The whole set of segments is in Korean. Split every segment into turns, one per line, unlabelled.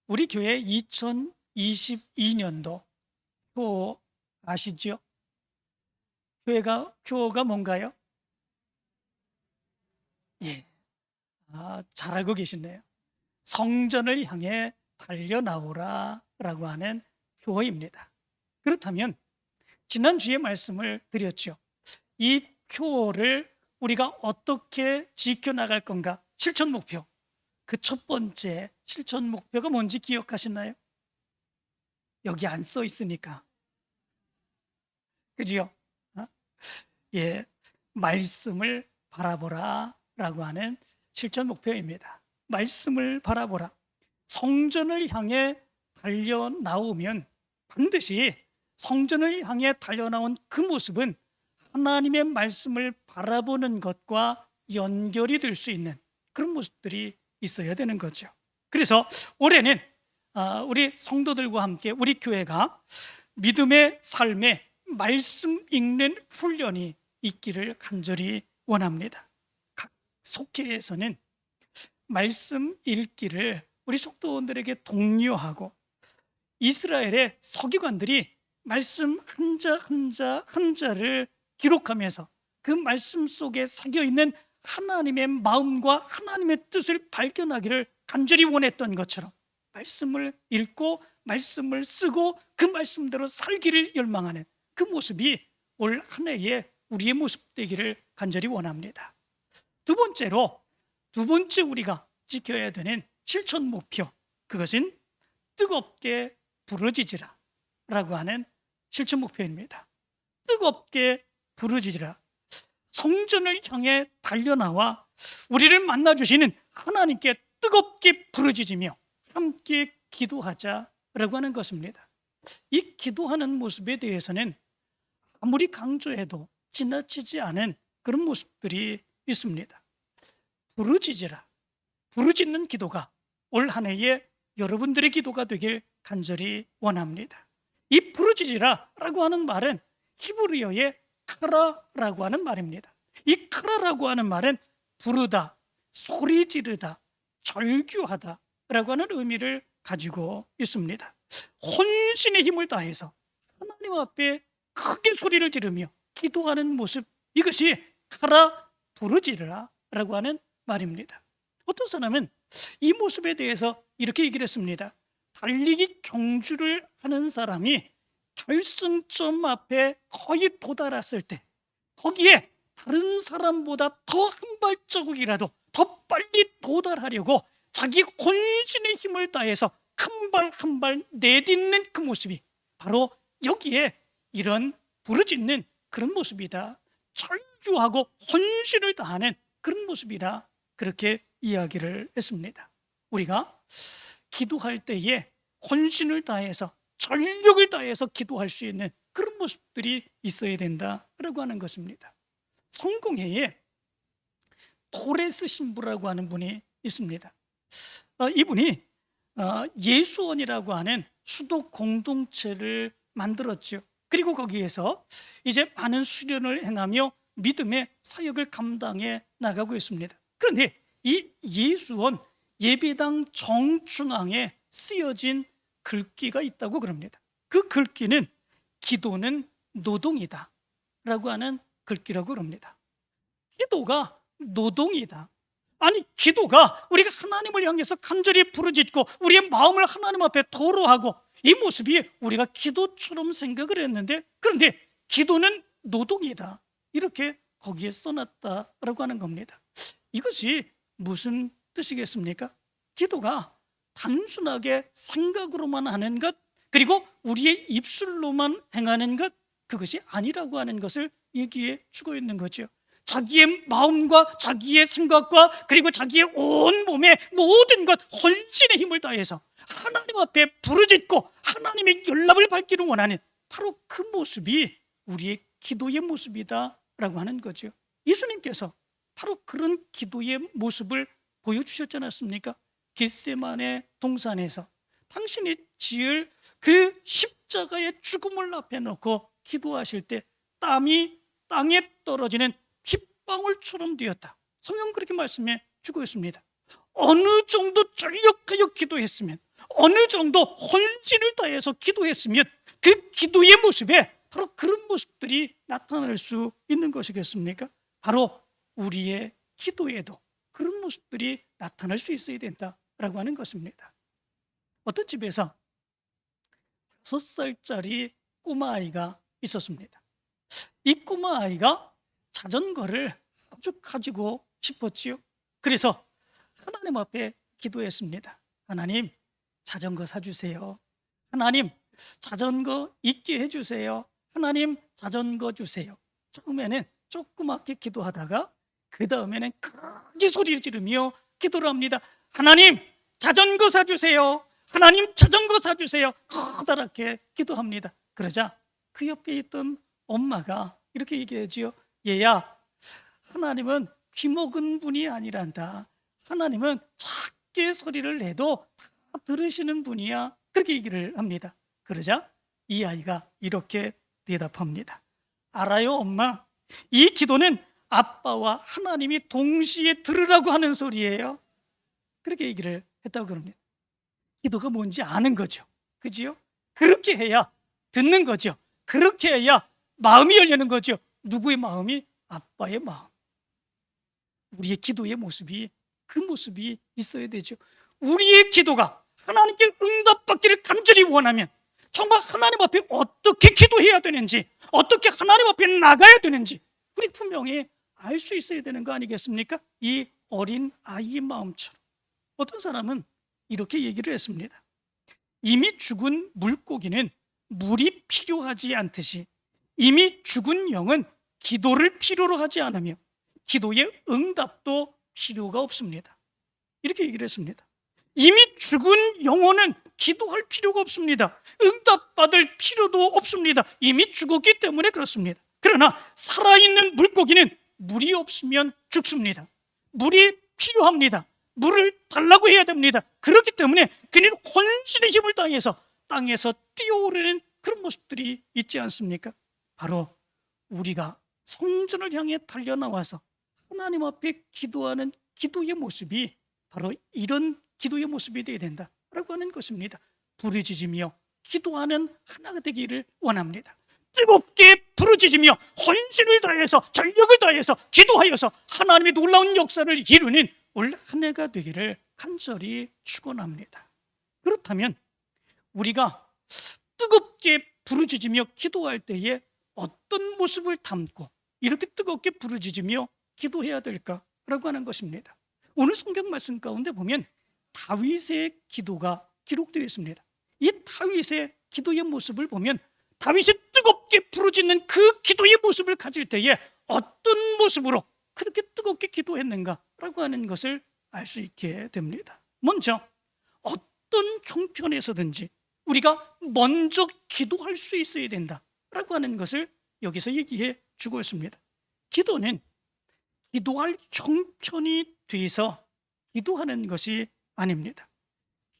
우리 교회 2022년도 표 아시죠? 표가 뭔가요? 예, 잘 알고 계시네요. 성전을 향해 달려나오라 라고 하는 표어입니다. 그렇다면 지난주에 말씀을 드렸죠. 이 표어를 우리가 어떻게 지켜나갈 건가? 실천 목표. 그 첫 번째 실천 목표가 뭔지 기억하시나요? 여기 안 써 있으니까. 그지요? 어? 예, 말씀을 바라보라 라고 하는 실천 목표입니다. 말씀을 바라보라. 성전을 향해 달려나오면 반드시 성전을 향해 달려나온 그 모습은 하나님의 말씀을 바라보는 것과 연결이 될 수 있는 그런 모습들이 있어야 되는 거죠. 그래서 올해는 우리 성도들과 함께 우리 교회가 믿음의 삶에 말씀 읽는 훈련이 있기를 간절히 원합니다. 각 속회에서는 말씀 읽기를 우리 속도원들에게 독려하고 이스라엘의 서기관들이 말씀 한자를 기록하면서 그 말씀 속에 새겨 있는 하나님의 마음과 하나님의 뜻을 발견하기를 간절히 원했던 것처럼 말씀을 읽고 말씀을 쓰고 그 말씀대로 살기를 열망하는 그 모습이 올 한 해에 우리의 모습 되기를 간절히 원합니다. 두 번째 우리가 지켜야 되는 실천 목표, 그것은 뜨겁게 부르짖으라 라고 하는 실천 목표입니다. 뜨겁게 부르짖으라. 성전을 향해 달려나와 우리를 만나주시는 하나님께 뜨겁게 부르짖으며 함께 기도하자라고 하는 것입니다. 이 기도하는 모습에 대해서는 아무리 강조해도 지나치지 않은 그런 모습들이 있습니다. 부르짖으라. 부르짖는 기도가 올 한 해에 여러분들의 기도가 되길 간절히 원합니다. 이 부르짖으라라고 하는 말은 히브리어의 카라라고 하는 말입니다. 이 카라라고 하는 말은 부르다, 소리 지르다, 절규하다 라고 하는 의미를 가지고 있습니다. 혼신의 힘을 다해서 하나님 앞에 크게 소리를 지르며 기도하는 모습, 이것이 카라 부르짖으라 라고 하는 말입니다. 어떤 사람은 이 모습에 대해서 이렇게 얘기를 했습니다. 달리기 경주를 하는 사람이 결승점 앞에 거의 도달했을 때 거기에 다른 사람보다 더 한 발자국이라도 더 빨리 도달하려고 자기 혼신의 힘을 다해서 한 발 한 발 내딛는 그 모습이 바로 여기에 이런 부르짖는 그런 모습이다. 절규하고 혼신을 다하는 그런 모습이다. 그렇게 이야기를 했습니다. 우리가 기도할 때에 혼신을 다해서 전력을 다해서 기도할 수 있는 그런 모습들이 있어야 된다라고 하는 것입니다. 성공회에 토레스 신부라고 하는 분이 있습니다. 이분이 예수원이라고 하는 수도 공동체를 만들었죠. 그리고 거기에서 이제 많은 수련을 행하며 믿음의 사역을 감당해 나가고 있습니다. 그런데 이 예수원 예배당 정중앙에 쓰여진 글귀가 있다고 그럽니다. 그 글귀는 기도는 노동이다 라고 하는 글귀라고 그럽니다. 기도가 노동이다. 아니, 기도가 우리가 하나님을 향해서 간절히 부르짖고 우리의 마음을 하나님 앞에 토로하고 이 모습이 우리가 기도처럼 생각을 했는데, 그런데 기도는 노동이다 이렇게 거기에 써놨다라고 하는 겁니다. 이것이 무슨 뜻이겠습니까? 기도가 단순하게 생각으로만 하는 것, 그리고 우리의 입술로만 행하는 것, 그것이 아니라고 하는 것을 얘기해 주고 있는 거죠. 자기의 마음과 자기의 생각과 그리고 자기의 온 몸의 모든 것, 혼신의 힘을 다해서 하나님 앞에 부르짖고 하나님의 연락을 받기를 원하는 바로 그 모습이 우리의 기도의 모습이다라고 하는 거죠. 예수님께서 바로 그런 기도의 모습을 보여주셨지 않았습니까? 겟세마네 동산에서 당신이 지을 그 십자가의 죽음을 앞에 놓고 기도하실 때 땀이 땅에 떨어지는 핏방울처럼 되었다. 성경 그렇게 말씀해 주고 있습니다. 어느 정도 전력하여 기도했으면, 어느 정도 헌신을 다해서 기도했으면 그 기도의 모습에 바로 그런 모습들이 나타날 수 있는 것이겠습니까? 바로 우리의 기도에도 그런 모습들이 나타날 수 있어야 된다라고 하는 것입니다. 어떤 집에서 5살짜리 꼬마아이가 있었습니다. 이 꼬마아이가 자전거를 아주 가지고 싶었지요. 그래서 하나님 앞에 기도했습니다. 하나님, 자전거 사주세요. 하나님, 자전거 있게 해주세요. 하나님, 자전거 주세요. 처음에는 조그맣게 기도하다가 그 다음에는 크게 소리를 지르며 기도를 합니다. 하나님, 자전거 사주세요. 하나님, 자전거 사주세요. 커다랗게 기도합니다. 그러자 그 옆에 있던 엄마가 이렇게 얘기하지요. 얘야, 하나님은 귀먹은 분이 아니란다. 하나님은 작게 소리를 내도 다 들으시는 분이야. 그렇게 얘기를 합니다. 그러자 이 아이가 이렇게 대답합니다. 알아요, 엄마. 이 기도는 아빠와 하나님이 동시에 들으라고 하는 소리예요. 그렇게 얘기를 했다고 그럽니다. 기도가 뭔지 아는 거죠. 그지요? 그렇게 해야 듣는 거죠. 그렇게 해야 마음이 열리는 거죠. 누구의 마음이? 아빠의 마음. 우리의 기도의 모습이 그 모습이 있어야 되죠. 우리의 기도가 하나님께 응답받기를 간절히 원하면 정말 하나님 앞에 어떻게 기도해야 되는지, 어떻게 하나님 앞에 나가야 되는지 우리 분명히 알 수 있어야 되는 거 아니겠습니까? 이 어린 아이의 마음처럼. 어떤 사람은 이렇게 얘기를 했습니다. 이미 죽은 물고기는 물이 필요하지 않듯이 이미 죽은 영은 기도를 필요로 하지 않으며 기도의 응답도 필요가 없습니다. 이렇게 얘기를 했습니다. 이미 죽은 영혼은 기도할 필요가 없습니다. 응답받을 필요도 없습니다. 이미 죽었기 때문에 그렇습니다. 그러나 살아있는 물고기는 물이 없으면 죽습니다. 물이 필요합니다. 물을 달라고 해야 됩니다. 그렇기 때문에 그는 혼신의 힘을 당해서 땅에서 뛰어오르는 그런 모습들이 있지 않습니까? 바로 우리가 성전을 향해 달려나와서 하나님 앞에 기도하는 기도의 모습이 바로 이런 기도의 모습이 되어야 된다라고 하는 것입니다. 부르짖으며 기도하는 하나가 되기를 원합니다. 뜨겁게 부르짖으며 헌신을 다해서 전력을 다해서 기도하여서 하나님의 놀라운 역사를 이루는 올 한 해가 되기를 간절히 축원합니다. 그렇다면 우리가 뜨겁게 부르짖으며 기도할 때에 어떤 모습을 담고 이렇게 뜨겁게 부르짖으며 기도해야 될까라고 하는 것입니다. 오늘 성경 말씀 가운데 보면 다윗의 기도가 기록되어 있습니다. 이 다윗의 기도의 모습을 보면 다윗이 뜨겁게 부르짖는 그 기도의 모습을 가질 때에 어떤 모습으로 그렇게 뜨겁게 기도했는가라고 하는 것을 알 수 있게 됩니다. 먼저 어떤 형편에서든지 우리가 먼저 기도할 수 있어야 된다라고 하는 것을 여기서 얘기해 주고 있습니다. 기도는 기도할 형편이 돼서 기도하는 것이 아닙니다.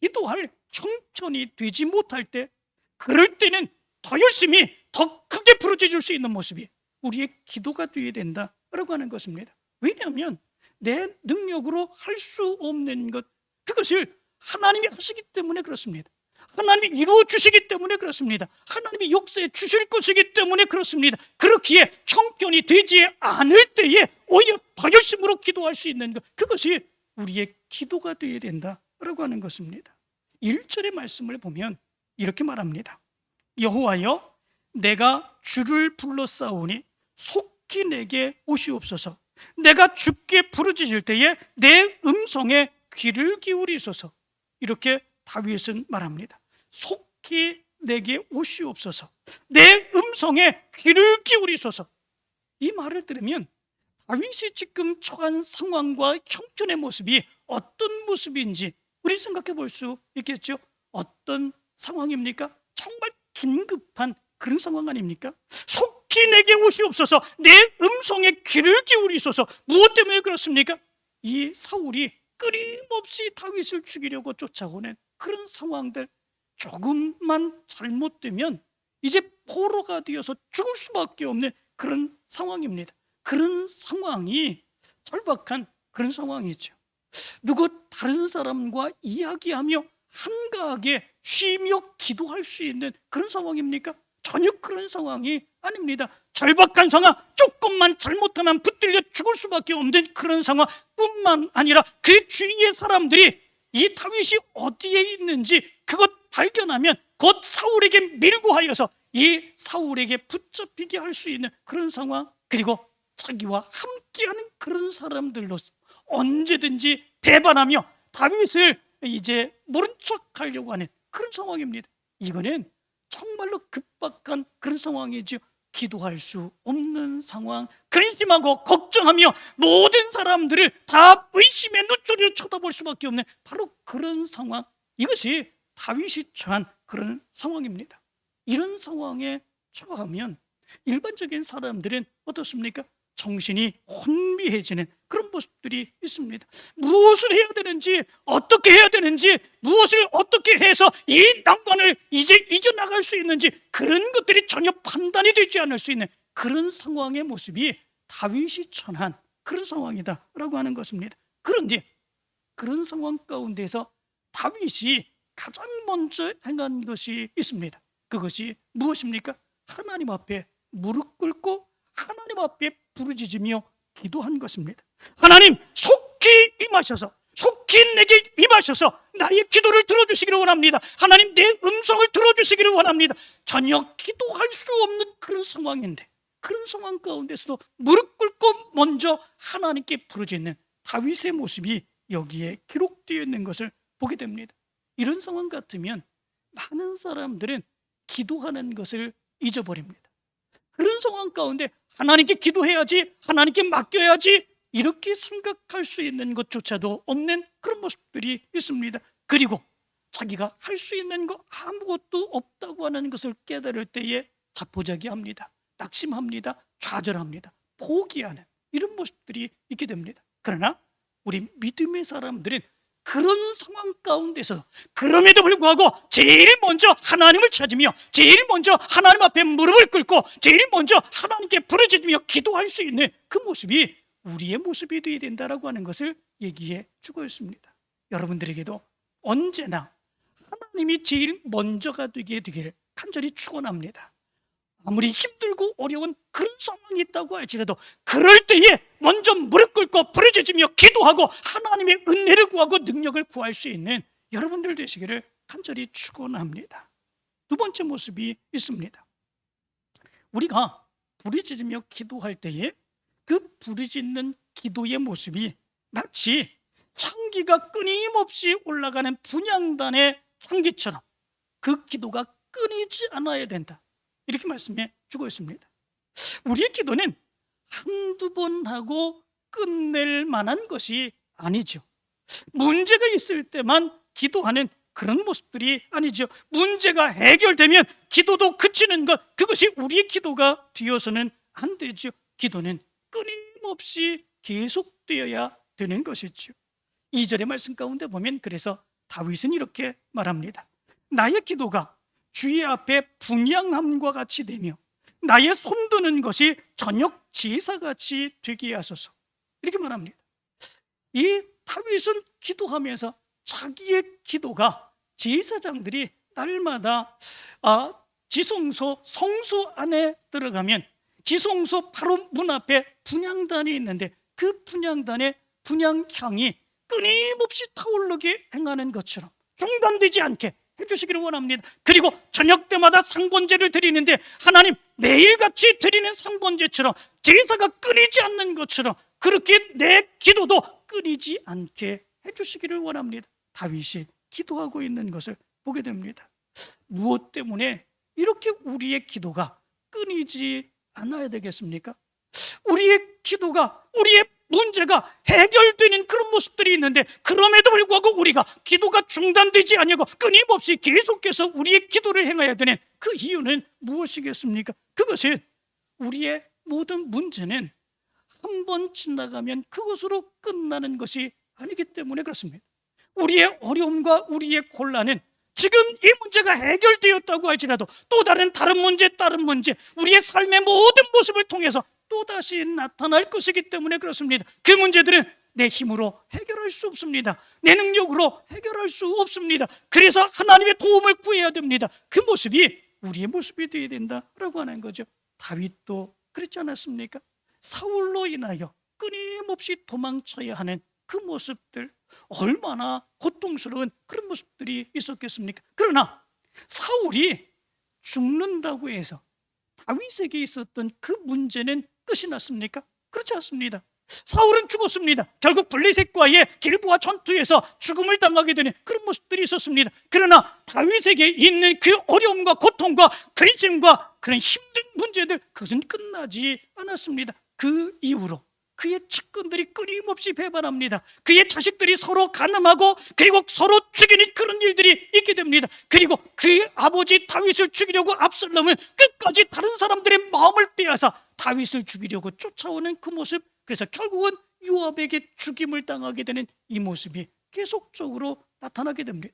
기도할 형편이 되지 못할 때 그럴 때는 더 열심히 더 크게 부르짖을 수 있는 모습이 우리의 기도가 되어야 된다라고 하는 것입니다. 왜냐하면 내 능력으로 할 수 없는 것, 그것을 하나님이 하시기 때문에 그렇습니다. 하나님이 이루어 주시기 때문에 그렇습니다. 하나님이 역사해 주실 것이기 때문에 그렇습니다. 그렇기에 형편이 되지 않을 때에 오히려 더 열심으로 기도할 수 있는 것, 그것이 우리의 기도가 되어야 된다라고 하는 것입니다. 1절의 말씀을 보면 이렇게 말합니다. 여호와여, 내가 주를 불러싸우니 속히 내게 오시옵소서. 내가 주께 부르짖을 때에 내 음성에 귀를 기울이소서. 이렇게 다윗은 말합니다. 속히 내게 오시옵소서. 내 음성에 귀를 기울이소서. 이 말을 들으면 다윗이 지금 처한 상황과 형편의 모습이 어떤 모습인지 우리 생각해 볼 수 있겠죠. 어떤 상황입니까? 정말 긴급한 그런 상황 아닙니까? 속히 내게 오시옵소서. 내 음성에 귀를 기울이소서. 무엇 때문에 그렇습니까? 이 사울이 끊임없이 다윗을 죽이려고 쫓아오는 그런 상황들, 조금만 잘못되면 이제 포로가 되어서 죽을 수밖에 없는 그런 상황입니다. 그런 상황이 절박한 그런 상황이죠. 누구 다른 사람과 이야기하며 한가하게 쉬며 기도할 수 있는 그런 상황입니까? 전혀 그런 상황이 아닙니다. 절박한 상황, 조금만 잘못하면 붙들려 죽을 수밖에 없는 그런 상황뿐만 아니라 그 주위의 사람들이 이 다윗이 어디에 있는지 그것 발견하면 곧 사울에게 밀고 하여서 이 사울에게 붙잡히게 할 수 있는 그런 상황, 그리고 자기와 함께하는 그런 사람들로서 언제든지 배반하며 다윗을 이제 모른 척하려고 하는 그런 상황입니다. 이거는 정말로 급박한 그런 상황이죠. 기도할 수 없는 상황, 근심하고 걱정하며 모든 사람들을 다 의심의 눈초리로 쳐다볼 수밖에 없는 바로 그런 상황, 이것이 다윗이 처한 그런 상황입니다. 이런 상황에 처하면 일반적인 사람들은 어떻습니까? 정신이 혼미해지는 그런 모습들이 있습니다. 무엇을 해야 되는지, 어떻게 해야 되는지, 무엇을 어떻게 해서 이 난관을 이제 이겨나갈 수 있는지, 그런 것들이 전혀 판단이 되지 않을 수 있는 그런 상황의 모습이 다윗이 처한 그런 상황이다라고 하는 것입니다. 그런데 그런 상황 가운데서 다윗이 가장 먼저 행한 것이 있습니다. 그것이 무엇입니까? 하나님 앞에 무릎 꿇고 하나님 앞에 부르짖으며 기도한 것입니다. 하나님, 속히 임하셔서, 속히 내게 임하셔서 나의 기도를 들어주시기를 원합니다. 하나님, 내 음성을 들어주시기를 원합니다. 전혀 기도할 수 없는 그런 상황인데, 그런 상황 가운데서도 무릎 꿇고 먼저 하나님께 부르짖는 다윗의 모습이 여기에 기록되어 있는 것을 보게 됩니다. 이런 상황 같으면 많은 사람들은 기도하는 것을 잊어버립니다. 그런 상황 가운데 하나님께 기도해야지, 하나님께 맡겨야지, 이렇게 생각할 수 있는 것조차도 없는 그런 모습들이 있습니다. 그리고 자기가 할 수 있는 거 아무것도 없다고 하는 것을 깨달을 때에 자포자기합니다. 낙심합니다. 좌절합니다. 포기하는 이런 모습들이 있게 됩니다. 그러나 우리 믿음의 사람들은 그런 상황 가운데서 그럼에도 불구하고 제일 먼저 하나님을 찾으며 제일 먼저 하나님 앞에 무릎을 꿇고 제일 먼저 하나님께 부르짖으며 기도할 수 있는 그 모습이 우리의 모습이 되어야 된다라고 하는 것을 얘기해 주고 있습니다. 여러분들에게도 언제나 하나님이 제일 먼저가 되기를 간절히 축원합니다. 아무리 힘들고 어려운 그런 상황이 있다고 할지라도 그럴 때에 먼저 무릎 꿇고 부르짖으며 기도하고 하나님의 은혜를 구하고 능력을 구할 수 있는 여러분들 되시기를 간절히 축원합니다. 두 번째 모습이 있습니다. 우리가 부르짖으며 기도할 때에 그 부르짖는 기도의 모습이 마치 향기가 끊임없이 올라가는 분향단의 향기처럼 그 기도가 끊이지 않아야 된다, 이렇게 말씀해 주고 있습니다. 우리의 기도는 한두 번 하고 끝낼 만한 것이 아니죠. 문제가 있을 때만 기도하는 그런 모습들이 아니죠. 문제가 해결되면 기도도 그치는 것, 그것이 우리의 기도가 되어서는 안 되죠. 기도는 끊임없이 계속되어야 되는 것이죠. 2절의 말씀 가운데 보면 그래서 다윗은 이렇게 말합니다. 나의 기도가 주의 앞에 분향함과 같이 되며 나의 손드는 것이 저녁 제사같이 되게 하소서, 이렇게 말합니다. 이 다윗은 기도하면서 자기의 기도가 제사장들이 날마다 지성소 성소 안에 들어가면 지성소 바로 문 앞에 분향단이 있는데 그 분향단의 분향향이 끊임없이 타오르게 행하는 것처럼 중단되지 않게 해주시기를 원합니다. 그리고 저녁 때마다 상번제를 드리는데 하나님, 매일같이 드리는 상번제처럼 제사가 끊이지 않는 것처럼 그렇게 내 기도도 끊이지 않게 해주시기를 원합니다. 다윗이 기도하고 있는 것을 보게 됩니다. 무엇 때문에 이렇게 우리의 기도가 끊이지 않아야 되겠습니까? 우리의 기도가, 우리의 문제가 해결되는 그런 모습들이 있는데 그럼에도 불구하고 우리가 기도가 중단되지 아니하고 끊임없이 계속해서 우리의 기도를 행해야 되는 그 이유는 무엇이겠습니까? 그것은 우리의 모든 문제는 한 번 지나가면 그것으로 끝나는 것이 아니기 때문에 그렇습니다. 우리의 어려움과 우리의 곤란은 지금 이 문제가 해결되었다고 할지라도 또 다른 문제, 우리의 삶의 모든 모습을 통해서 또다시 나타날 것이기 때문에 그렇습니다. 그 문제들은 내 힘으로 해결할 수 없습니다. 내 능력으로 해결할 수 없습니다. 그래서 하나님의 도움을 구해야 됩니다. 그 모습이 우리의 모습이 되어야 된다라고 하는 거죠. 다윗도 그렇지 않았습니까? 사울로 인하여 끊임없이 도망쳐야 하는 그 모습들, 얼마나 고통스러운 그런 모습들이 있었겠습니까? 그러나 사울이 죽는다고 해서 다윗에게 있었던 그 문제는 끝이 났습니까? 그렇지 않습니다. 사울은 죽었습니다. 결국 블레셋과의 길보아 전투에서 죽음을 당하게 되는 그런 모습들이 있었습니다. 그러나 다윗에게 있는 그 어려움과 고통과 근심과 그런 힘든 문제들, 그것은 끝나지 않았습니다. 그 이후로 그의 측근들이 끊임없이 배반합니다. 그의 자식들이 서로 간음하고 그리고 서로 죽이는 그런 일들이 있게 됩니다. 그리고 그의 아버지 다윗을 죽이려고 압살롬은 끝까지 다른 사람들의 마음을 빼앗아 다윗을 죽이려고 쫓아오는 그 모습, 그래서 결국은 요압에게 죽임을 당하게 되는 이 모습이 계속적으로 나타나게 됩니다.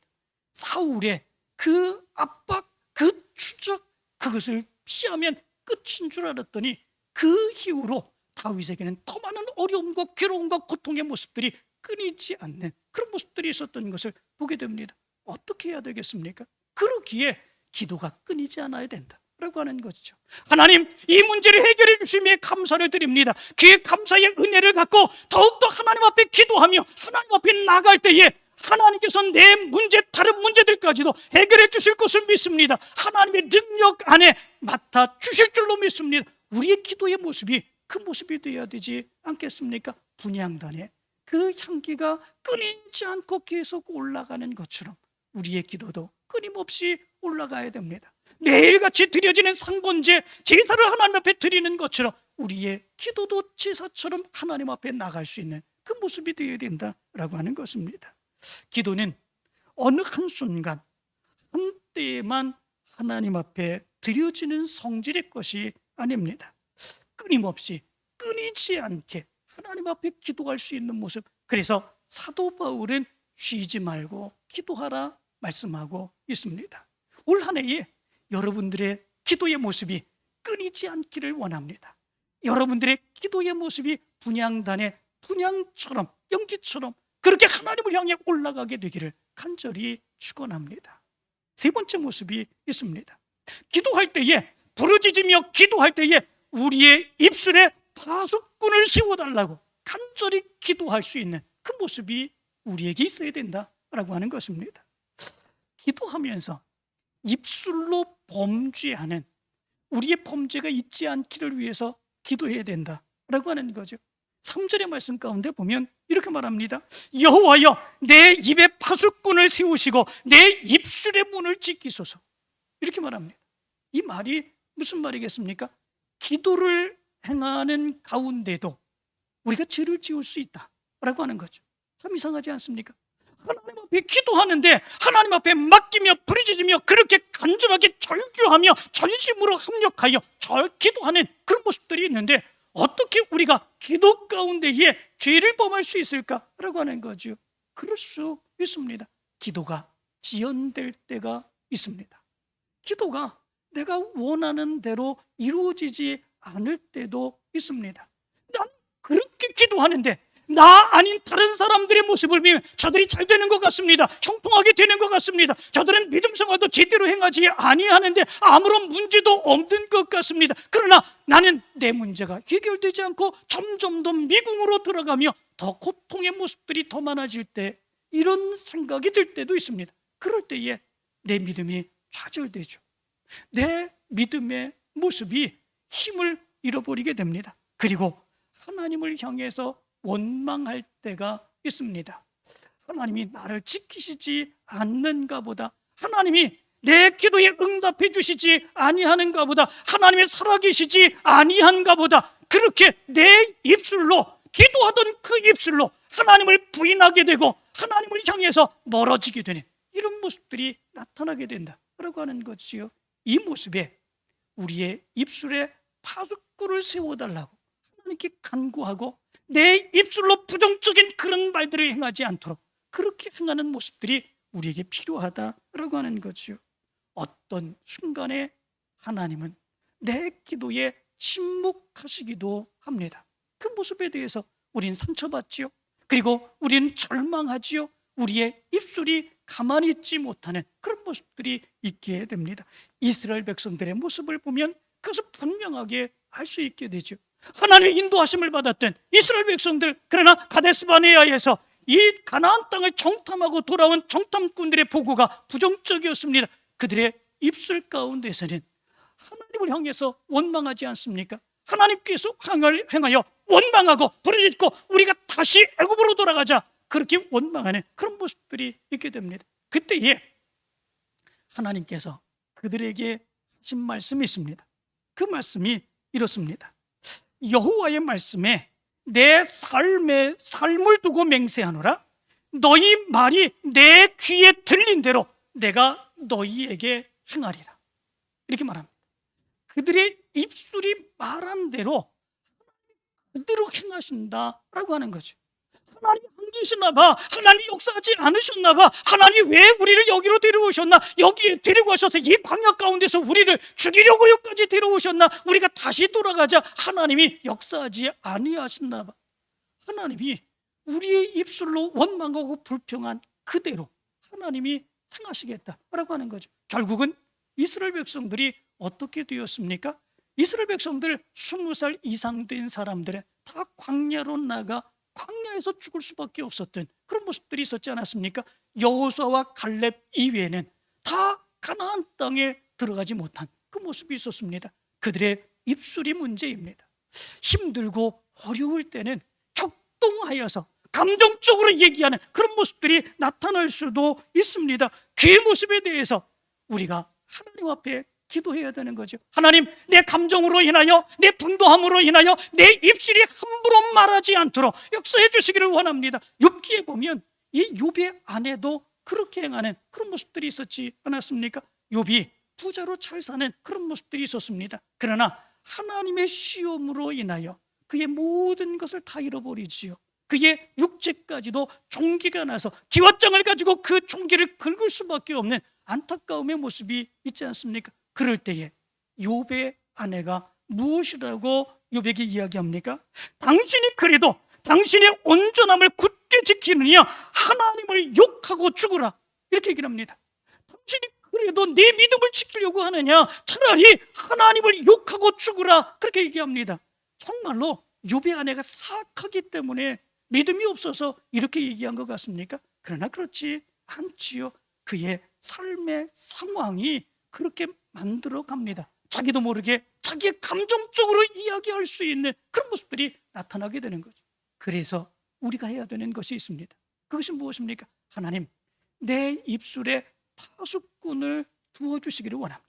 사울의 그 압박, 그 추적, 그것을 피하면 끝인 줄 알았더니 그 이후로 다윗에게는 더 많은 어려움과 괴로움과 고통의 모습들이 끊이지 않는 그런 모습들이 있었던 것을 보게 됩니다. 어떻게 해야 되겠습니까? 그러기에 기도가 끊이지 않아야 된다라고 하는 것이죠. 하나님, 이 문제를 해결해 주심에 감사를 드립니다. 그 감사의 은혜를 갖고 더욱더 하나님 앞에 기도하며 하나님 앞에 나갈 때에 하나님께서 내 문제, 다른 문제들까지도 해결해 주실 것을 믿습니다. 하나님의 능력 안에 맡아 주실 줄로 믿습니다. 우리의 기도의 모습이 그 모습이 되어야 되지 않겠습니까? 분향단에 그 향기가 끊이지 않고 계속 올라가는 것처럼 우리의 기도도 끊임없이 올라가야 됩니다. 매일같이 드려지는 상번제, 제사를 하나님 앞에 드리는 것처럼 우리의 기도도 제사처럼 하나님 앞에 나갈 수 있는 그 모습이 되어야 된다라고 하는 것입니다. 기도는 어느 한순간 한때에만 하나님 앞에 드려지는 성질의 것이 아닙니다. 끊임없이 끊이지 않게 하나님 앞에 기도할 수 있는 모습, 그래서 사도 바울은 쉬지 말고 기도하라 말씀하고 있습니다. 올 한 해에 여러분들의 기도의 모습이 끊이지 않기를 원합니다. 여러분들의 기도의 모습이 분향단의 분향처럼, 연기처럼 그렇게 하나님을 향해 올라가게 되기를 간절히 축원합니다. 세 번째 모습이 있습니다. 기도할 때에, 부르짖으며 기도할 때에 우리의 입술에 파수꾼을 세워달라고 간절히 기도할 수 있는 그 모습이 우리에게 있어야 된다라고 하는 것입니다. 기도하면서 입술로 범죄하는 우리의 범죄가 있지 않기를 위해서 기도해야 된다라고 하는 거죠. 3절의 말씀 가운데 보면 이렇게 말합니다. 여호와여, 내 입에 파수꾼을 세우시고 내 입술의 문을 지키소서. 이렇게 말합니다. 이 말이 무슨 말이겠습니까? 기도를 행하는 가운데도 우리가 죄를 지을 수 있다라고 하는 거죠. 참 이상하지 않습니까? 하나님 앞에 기도하는데 하나님 앞에 맡기며 부르짖으며 그렇게 간절하게 절규하며 전심으로 합력하여 기도하는 그런 모습들이 있는데 어떻게 우리가 기도 가운데에 죄를 범할 수 있을까라고 하는 거죠. 그럴 수 있습니다. 기도가 지연될 때가 있습니다. 기도가 내가 원하는 대로 이루어지지 않을 때도 있습니다. 난 그렇게 기도하는데 나 아닌 다른 사람들의 모습을 보면 저들이 잘 되는 것 같습니다. 형통하게 되는 것 같습니다. 저들은 믿음 생활도 제대로 행하지 아니하는데 아무런 문제도 없는 것 같습니다. 그러나 나는 내 문제가 해결되지 않고 점점 더 미궁으로 들어가며 더 고통의 모습들이 더 많아질 때 이런 생각이 들 때도 있습니다. 그럴 때에 내 믿음이 좌절되죠. 내 믿음의 모습이 힘을 잃어버리게 됩니다. 그리고 하나님을 향해서 원망할 때가 있습니다. 하나님이 나를 지키시지 않는가 보다, 하나님이 내 기도에 응답해 주시지 아니하는가 보다, 하나님이 살아계시지 아니한가 보다, 그렇게 내 입술로, 기도하던 그 입술로 하나님을 부인하게 되고 하나님을 향해서 멀어지게 되는 이런 모습들이 나타나게 된다라고 하는 것이요. 이 모습에 우리의 입술에 파수꾼을 세워달라고 하나님께 간구하고 내 입술로 부정적인 그런 말들을 행하지 않도록 그렇게 행하는 모습들이 우리에게 필요하다라고 하는 거죠. 어떤 순간에 하나님은 내 기도에 침묵하시기도 합니다. 그 모습에 대해서 우린 상처받지요. 그리고 우리는 절망하지요. 우리의 입술이 가만히 있지 못하는 그런 모습들이 있게 됩니다. 이스라엘 백성들의 모습을 보면 그것을 분명하게 알 수 있게 되죠. 하나님의 인도하심을 받았던 이스라엘 백성들, 그러나 가데스바네아에서 이 가나안 땅을 정탐하고 돌아온 정탐꾼들의 보고가 부정적이었습니다. 그들의 입술 가운데서는 하나님을 향해서 원망하지 않습니까? 하나님께서 행하여 원망하고 부르짖고 우리가 다시 애굽으로 돌아가자, 그렇게 원망하는 그런 모습들이 있게 됩니다. 그때에 하나님께서 그들에게 하신 말씀이 있습니다. 그 말씀이 이렇습니다. 여호와의 말씀에 내 삶을 두고 맹세하노라. 너희 말이 내 귀에 들린 대로 내가 너희에게 행하리라. 이렇게 말합니다. 그들의 입술이 말한 대로 그대로 행하신다라고 하는 거죠. 하나님이 안 계시나 봐, 하나님이 역사하지 않으셨나 봐, 하나님이 왜 우리를 여기로 데려오셨나, 여기에 데리고 오셔서 이 광야 가운데서 우리를 죽이려고 여기까지 데려오셨나, 우리가 다시 돌아가자, 하나님이 역사하지 아니하셨나 봐. 하나님이 우리의 입술로 원망하고 불평한 그대로 하나님이 행하시겠다라고 하는 거죠. 결국은 이스라엘 백성들이 어떻게 되었습니까? 이스라엘 백성들 20살 이상 된 사람들은 다 광야로 나가 광야에서 죽을 수밖에 없었던 그런 모습들이 있었지 않았습니까? 여호수아와 갈렙 이외에는 다 가나안 땅에 들어가지 못한 그 모습이 있었습니다. 그들의 입술이 문제입니다. 힘들고 어려울 때는 격동하여서 감정적으로 얘기하는 그런 모습들이 나타날 수도 있습니다. 그 모습에 대해서 우리가 하나님 앞에 기도해야 되는 거죠. 하나님, 내 감정으로 인하여, 내 분노함으로 인하여 내 입술이 함부로 말하지 않도록 역사해 주시기를 원합니다. 욥기에 보면 이 욥의 아내도 그렇게 행하는 그런 모습들이 있었지 않았습니까? 욥이 부자로 잘 사는 그런 모습들이 있었습니다. 그러나 하나님의 시험으로 인하여 그의 모든 것을 다 잃어버리지요. 그의 육체까지도 종기가 나서 기왓장을 가지고 그 종기를 긁을 수밖에 없는 안타까움의 모습이 있지 않습니까? 그럴 때에 욥의 아내가 무엇이라고 욥에게 이야기합니까? 당신이 그래도 당신의 온전함을 굳게 지키느냐 하나님을 욕하고 죽으라, 이렇게 얘기를 합니다. 당신이 그래도 내 믿음을 지키려고 하느냐, 차라리 하나님을 욕하고 죽으라, 그렇게 얘기합니다. 정말로 욥의 아내가 사악하기 때문에 믿음이 없어서 이렇게 얘기한 것 같습니까? 그러나 그렇지 않지요. 그의 삶의 상황이 그렇게 만들어 갑니다. 자기도 모르게 자기의 감정적으로 이야기할 수 있는 그런 모습들이 나타나게 되는 거죠. 그래서 우리가 해야 되는 것이 있습니다. 그것이 무엇입니까? 하나님, 내 입술에 파수꾼을 두어주시기를 원합니다.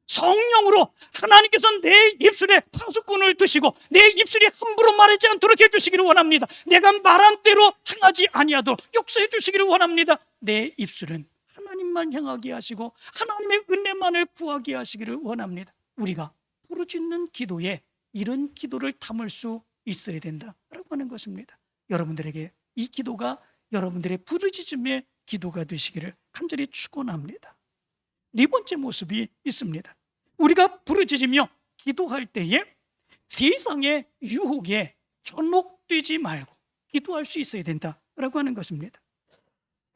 성령으로 하나님께서 내 입술에 파수꾼을 두시고 내 입술이 함부로 말하지 않도록 해주시기를 원합니다. 내가 말한 대로 행하지 아니하도록 역사해 주시기를 원합니다. 내 입술은 하나님만 향하게 하시고 하나님의 은혜만을 구하게 하시기를 원합니다. 우리가 부르짖는 기도에 이런 기도를 담을 수 있어야 된다라고 하는 것입니다. 여러분들에게 이 기도가 여러분들의 부르짖음의 기도가 되시기를 간절히 축원합니다. 네 번째 모습이 있습니다. 우리가 부르짖으며 기도할 때에 세상의 유혹에 현혹되지 말고 기도할 수 있어야 된다라고 하는 것입니다.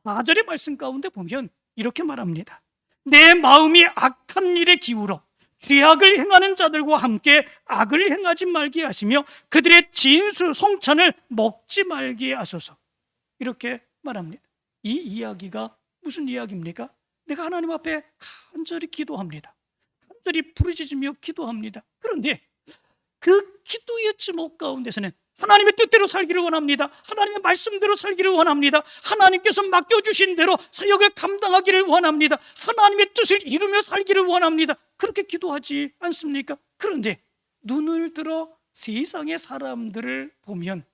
4절의 말씀 가운데 보면 이렇게 말합니다. 내 마음이 악한 일에 기울어 죄악을 행하는 자들과 함께 악을 행하지 말게 하시며 그들의 진수 성찬을 먹지 말게 하소서, 이렇게 말합니다. 이 이야기가 무슨 이야기입니까? 내가 하나님 앞에 간절히 기도합니다. 간절히 부르짖으며 기도합니다. 그런데 그 기도의 제목 가운데서는 하나님의 뜻대로 살기를 원합니다. 하나님의 말씀대로 살기를 원합니다. 하나님께서 맡겨주신 대로 사역을 감당하기를 원합니다. 하나님의 뜻을 이루며 살기를 원합니다. 그렇게 기도하지 않습니까? 그런데 눈을 들어 세상의 사람들을 보면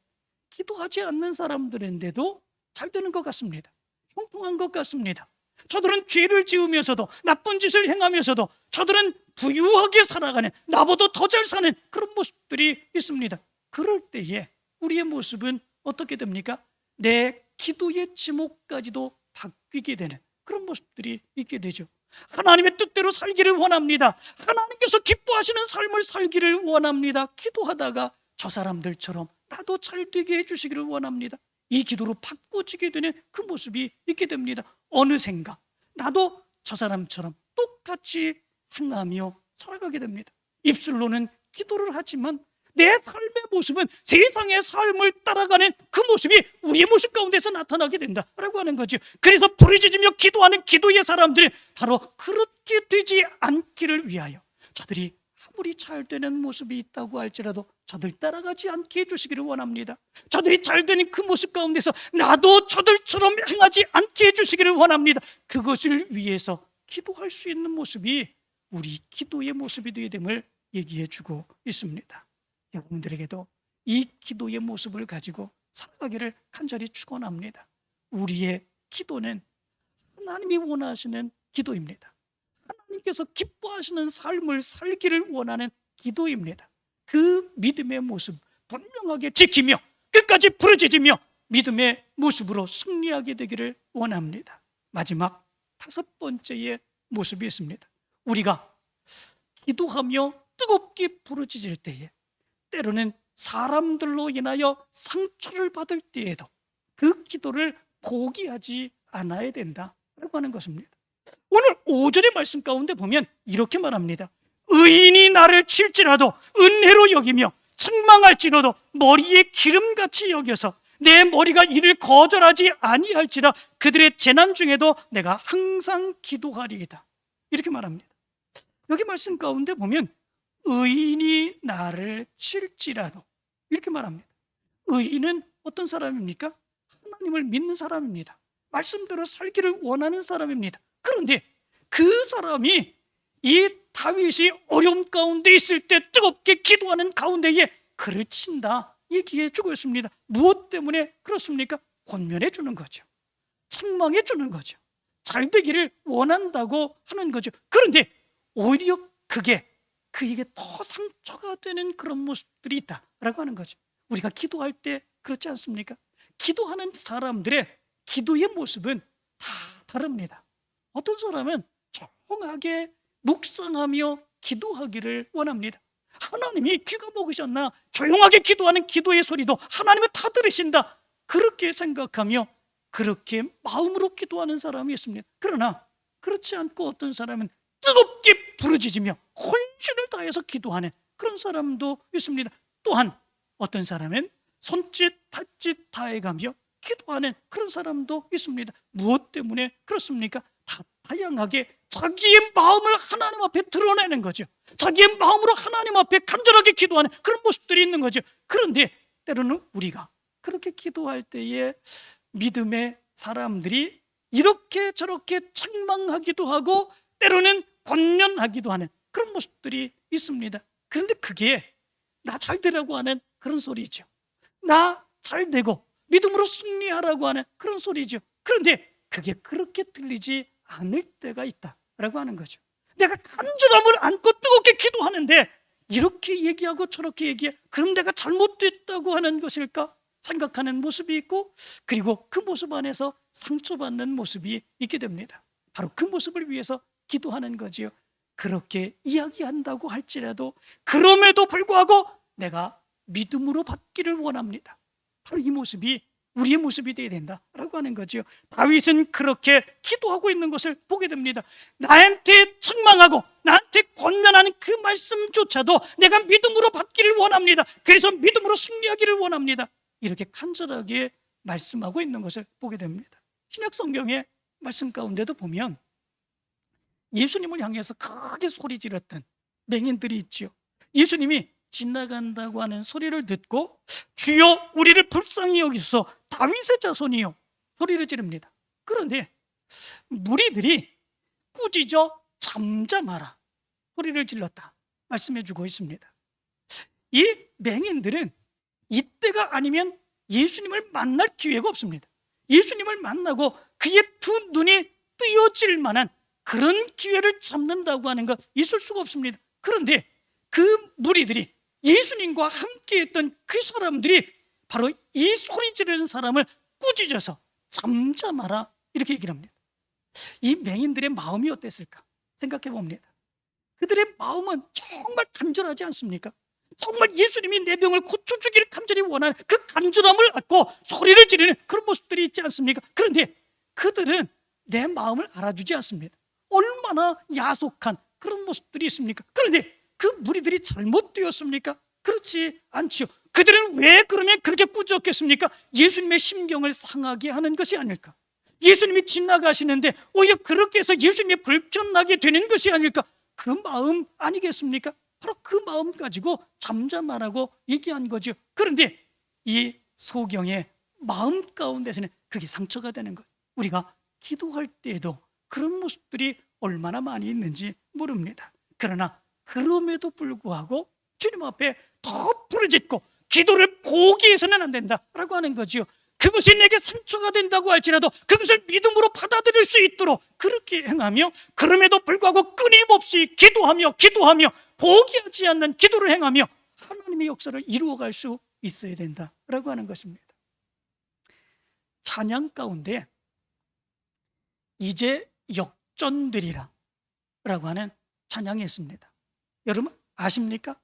기도하지 않는 사람들인데도 잘 되는 것 같습니다. 형통한 것 같습니다. 저들은 죄를 지으면서도 나쁜 짓을 행하면서도 저들은 부유하게 살아가는, 나보다 더 잘 사는 그런 모습들이 있습니다. 그럴 때에 우리의 모습은 어떻게 됩니까? 내 기도의 제목까지도 바뀌게 되는 그런 모습들이 있게 되죠. 하나님의 뜻대로 살기를 원합니다. 하나님께서 기뻐하시는 삶을 살기를 원합니다. 기도하다가 저 사람들처럼 나도 잘 되게 해주시기를 원합니다. 이 기도로 바꿔지게 되는 그 모습이 있게 됩니다. 어느샌가 나도 저 사람처럼 똑같이 행하며 살아가게 됩니다. 입술로는 기도를 하지만 내 삶의 모습은 세상의 삶을 따라가는 그 모습이 우리의 모습 가운데서 나타나게 된다라고 하는 거죠. 그래서 부르짖으며 기도하는 기도의 사람들이 바로 그렇게 되지 않기를 위하여 저들이 아무리 잘 되는 모습이 있다고 할지라도 저들 따라가지 않게 해주시기를 원합니다. 저들이 잘 되는 그 모습 가운데서 나도 저들처럼 행하지 않게 해주시기를 원합니다. 그것을 위해서 기도할 수 있는 모습이 우리 기도의 모습이 되어야 됨을 얘기해 주고 있습니다. 여러분들에게도 이 기도의 모습을 가지고 살아가기를 간절히 축원합니다. 우리의 기도는 하나님이 원하시는 기도입니다. 하나님께서 기뻐하시는 삶을 살기를 원하는 기도입니다. 그 믿음의 모습 분명하게 지키며 끝까지 부르짖으며 믿음의 모습으로 승리하게 되기를 원합니다. 마지막 5번째의 모습이 있습니다. 우리가 기도하며 뜨겁게 부르짖을 때에 때로는 사람들로 인하여 상처를 받을 때에도 그 기도를 포기하지 않아야 된다라고 하는 것입니다. 오늘 5절의 말씀 가운데 보면 이렇게 말합니다. 의인이 나를 칠지라도 은혜로 여기며 책망할지라도 머리에 기름같이 여겨서 내 머리가 이를 거절하지 아니할지라 그들의 재난 중에도 내가 항상 기도하리이다. 이렇게 말합니다. 여기 말씀 가운데 보면 의인이 나를 칠지라도 이렇게 말합니다. 의인은 어떤 사람입니까? 하나님을 믿는 사람입니다. 말씀대로 살기를 원하는 사람입니다. 그런데 그 사람이 이 다윗이 어려움 가운데 있을 때 뜨겁게 기도하는 가운데에 그를 친다 얘기해 주고 있습니다. 무엇 때문에 그렇습니까? 권면해 주는 거죠. 책망해 주는 거죠. 잘 되기를 원한다고 하는 거죠. 그런데 오히려 그게 그에게 더 상처가 되는 그런 모습들이 있다라고 하는 거죠. 우리가 기도할 때 그렇지 않습니까? 기도하는 사람들의 기도의 모습은 다 다릅니다. 어떤 사람은 조용하게 묵상하며 기도하기를 원합니다. 하나님이 귀가 먹으셨나? 조용하게 기도하는 기도의 소리도 하나님은 다 들으신다. 그렇게 생각하며 그렇게 마음으로 기도하는 사람이 있습니다. 그러나 그렇지 않고 어떤 사람은 뜨겁게 부르짖으며 혼신을 다해서 기도하는 그런 사람도 있습니다. 또한 어떤 사람은 손짓 발짓 다해가며 기도하는 그런 사람도 있습니다. 무엇 때문에 그렇습니까? 다 다양하게 자기의 마음을 하나님 앞에 드러내는 거죠. 자기의 마음으로 하나님 앞에 간절하게 기도하는 그런 모습들이 있는 거죠. 그런데 때로는 우리가 그렇게 기도할 때에 믿음의 사람들이 이렇게 저렇게 책망하기도 하고 때로는 권면하기도 하는 그런 모습들이 있습니다. 그런데 그게 나 잘 되라고 하는 그런 소리죠. 나 잘 되고 믿음으로 승리하라고 하는 그런 소리죠. 그런데 그게 그렇게 들리지 않을 때가 있다라고 하는 거죠. 내가 간절함을 안고 뜨겁게 기도하는데 이렇게 얘기하고 저렇게 얘기해. 그럼 내가 잘못됐다고 하는 것일까 생각하는 모습이 있고, 그리고 그 모습 안에서 상처받는 모습이 있게 됩니다. 바로 그 모습을 위해서 기도하는 거지요. 그렇게 이야기한다고 할지라도 그럼에도 불구하고 내가 믿음으로 받기를 원합니다. 바로 이 모습이 우리의 모습이 되어야 된다라고 하는 거죠. 다윗은 그렇게 기도하고 있는 것을 보게 됩니다. 나한테 책망하고 나한테 권면하는 그 말씀조차도 내가 믿음으로 받기를 원합니다. 그래서 믿음으로 승리하기를 원합니다. 이렇게 간절하게 말씀하고 있는 것을 보게 됩니다. 신약 성경의 말씀 가운데도 보면 예수님을 향해서 크게 소리 지렀던 맹인들이 있죠. 예수님이 지나간다고 하는 소리를 듣고 주여 우리를 불쌍히 여기소서 다윗의 자손이요 소리를 지릅니다. 그런데 무리들이 꾸짖어 잠잠하라 소리를 질렀다 말씀해 주고 있습니다. 이 맹인들은 이때가 아니면 예수님을 만날 기회가 없습니다. 예수님을 만나고 그의 두 눈이 뜨여질 만한 그런 기회를 잡는다고 하는 것 있을 수가 없습니다. 그런데 그 무리들이 예수님과 함께했던 그 사람들이 바로 이 소리 지르는 사람을 꾸짖어서 잠잠하라 이렇게 얘기를 합니다. 이 맹인들의 마음이 어땠을까 생각해 봅니다. 그들의 마음은 정말 간절하지 않습니까? 정말 예수님이 내 병을 고쳐주기를 간절히 원하는 그 간절함을 갖고 소리를 지르는 그런 모습들이 있지 않습니까? 그런데 그들은 내 마음을 알아주지 않습니다. 얼마나 야속한 그런 모습들이 있습니까? 그런데 그 무리들이 잘못되었습니까? 그렇지 않지요. 그들은 왜 그러면 그렇게 꾸짖었겠습니까? 예수님의 심경을 상하게 하는 것이 아닐까? 예수님이 지나가시는데 오히려 그렇게 해서 예수님이 불편하게 되는 것이 아닐까? 그 마음 아니겠습니까? 바로 그 마음 가지고 잠잠하라고 얘기한 거죠. 그런데 이 소경의 마음 가운데서는 그게 상처가 되는 거예요. 우리가 기도할 때에도 그런 모습들이 얼마나 많이 있는지 모릅니다. 그러나 그럼에도 불구하고 주님 앞에 더 부르짖고 기도를 포기해서는 안 된다라고 하는 거지요. 그것이 내게 상처가 된다고 할지라도 그것을 믿음으로 받아들일 수 있도록 그렇게 행하며, 그럼에도 불구하고 끊임없이 기도하며 포기하지 않는 기도를 행하며 하나님의 역사를 이루어갈 수 있어야 된다라고 하는 것입니다. 찬양 가운데 이제 역전되리라 라고 하는 찬양이 있습니다. 여러분 아십니까?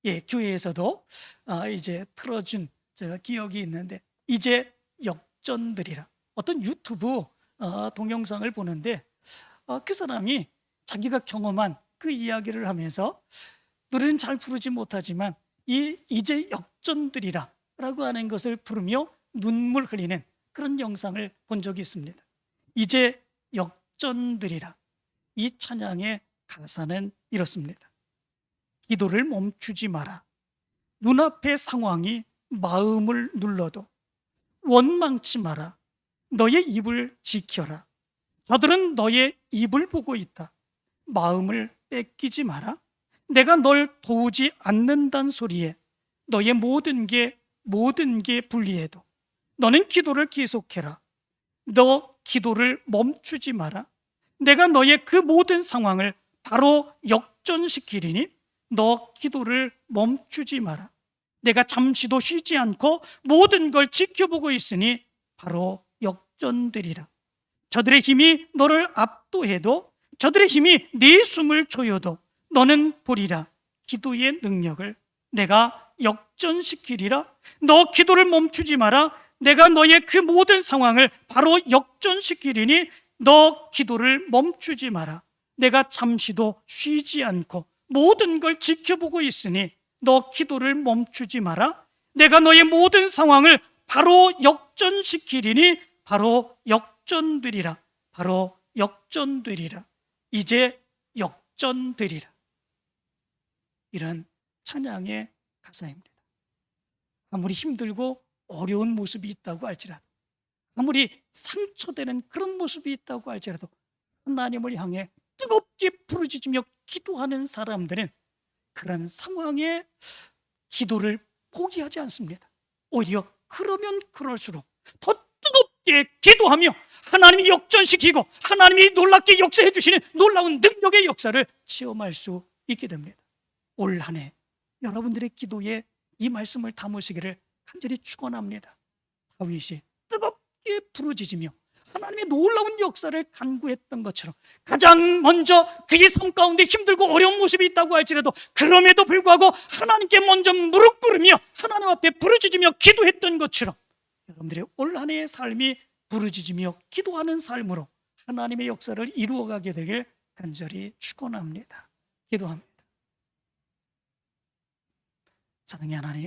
예, 교회에서도 이제 틀어준 제가 기억이 있는데, 이제 역전되리라. 어떤 유튜브 동영상을 보는데 그 사람이 자기가 경험한 그 이야기를 하면서 노래는 잘 부르지 못하지만 이제 역전되리라 라고 하는 것을 부르며 눈물 흘리는 그런 영상을 본 적이 있습니다. 이제 역전되리라. 이 찬양의 가사는 이렇습니다. 기도를 멈추지 마라. 눈앞의 상황이 마음을 눌러도 원망치 마라. 너의 입을 지켜라. 저들은 너의 입을 보고 있다. 마음을 뺏기지 마라. 내가 널 도우지 않는다는 소리에 너의 모든 게 불리해도 너는 기도를 계속해라. 너 기도를 멈추지 마라. 내가 너의 그 모든 상황을 바로 역전시키리니 너 기도를 멈추지 마라. 내가 잠시도 쉬지 않고 모든 걸 지켜보고 있으니 바로 역전되리라. 저들의 힘이 너를 압도해도, 저들의 힘이 네 숨을 조여도 너는 보리라. 기도의 능력을 내가 역전시키리라. 너 기도를 멈추지 마라. 내가 너의 그 모든 상황을 바로 역전시키리니 너 기도를 멈추지 마라. 내가 잠시도 쉬지 않고 모든 걸 지켜보고 있으니 너 기도를 멈추지 마라. 내가 너의 모든 상황을 바로 역전시키리니 바로 역전되리라. 바로 역전되리라. 이제 역전되리라. 이런 찬양의 가사입니다. 아무리 힘들고 어려운 모습이 있다고 할지라도, 아무리 상처되는 그런 모습이 있다고 할지라도 하나님을 향해 뜨겁게 부르짖으며 기도하는 사람들은 그런 상황에 기도를 포기하지 않습니다. 오히려 그러면 그럴수록 더 뜨겁게 기도하며 하나님이 역전시키고 하나님이 놀랍게 역사해 주시는 놀라운 능력의 역사를 체험할 수 있게 됩니다. 올 한 해 여러분들의 기도에 이 말씀을 담으시기를 간절히 축원합니다. 다윗이 뜨겁게 부르짖으며 하나님의 놀라운 역사를 간구했던 것처럼 가장 먼저 그의 삶 가운데 힘들고 어려운 모습이 있다고 할지라도 그럼에도 불구하고 하나님께 먼저 무릎 꿇으며 하나님 앞에 부르짖으며 기도했던 것처럼 여러분들의 올 한 해의 삶이 부르짖으며 기도하는 삶으로 하나님의 역사를 이루어가게 되길 간절히 축원합니다. 기도합니다. 사랑의 하나님,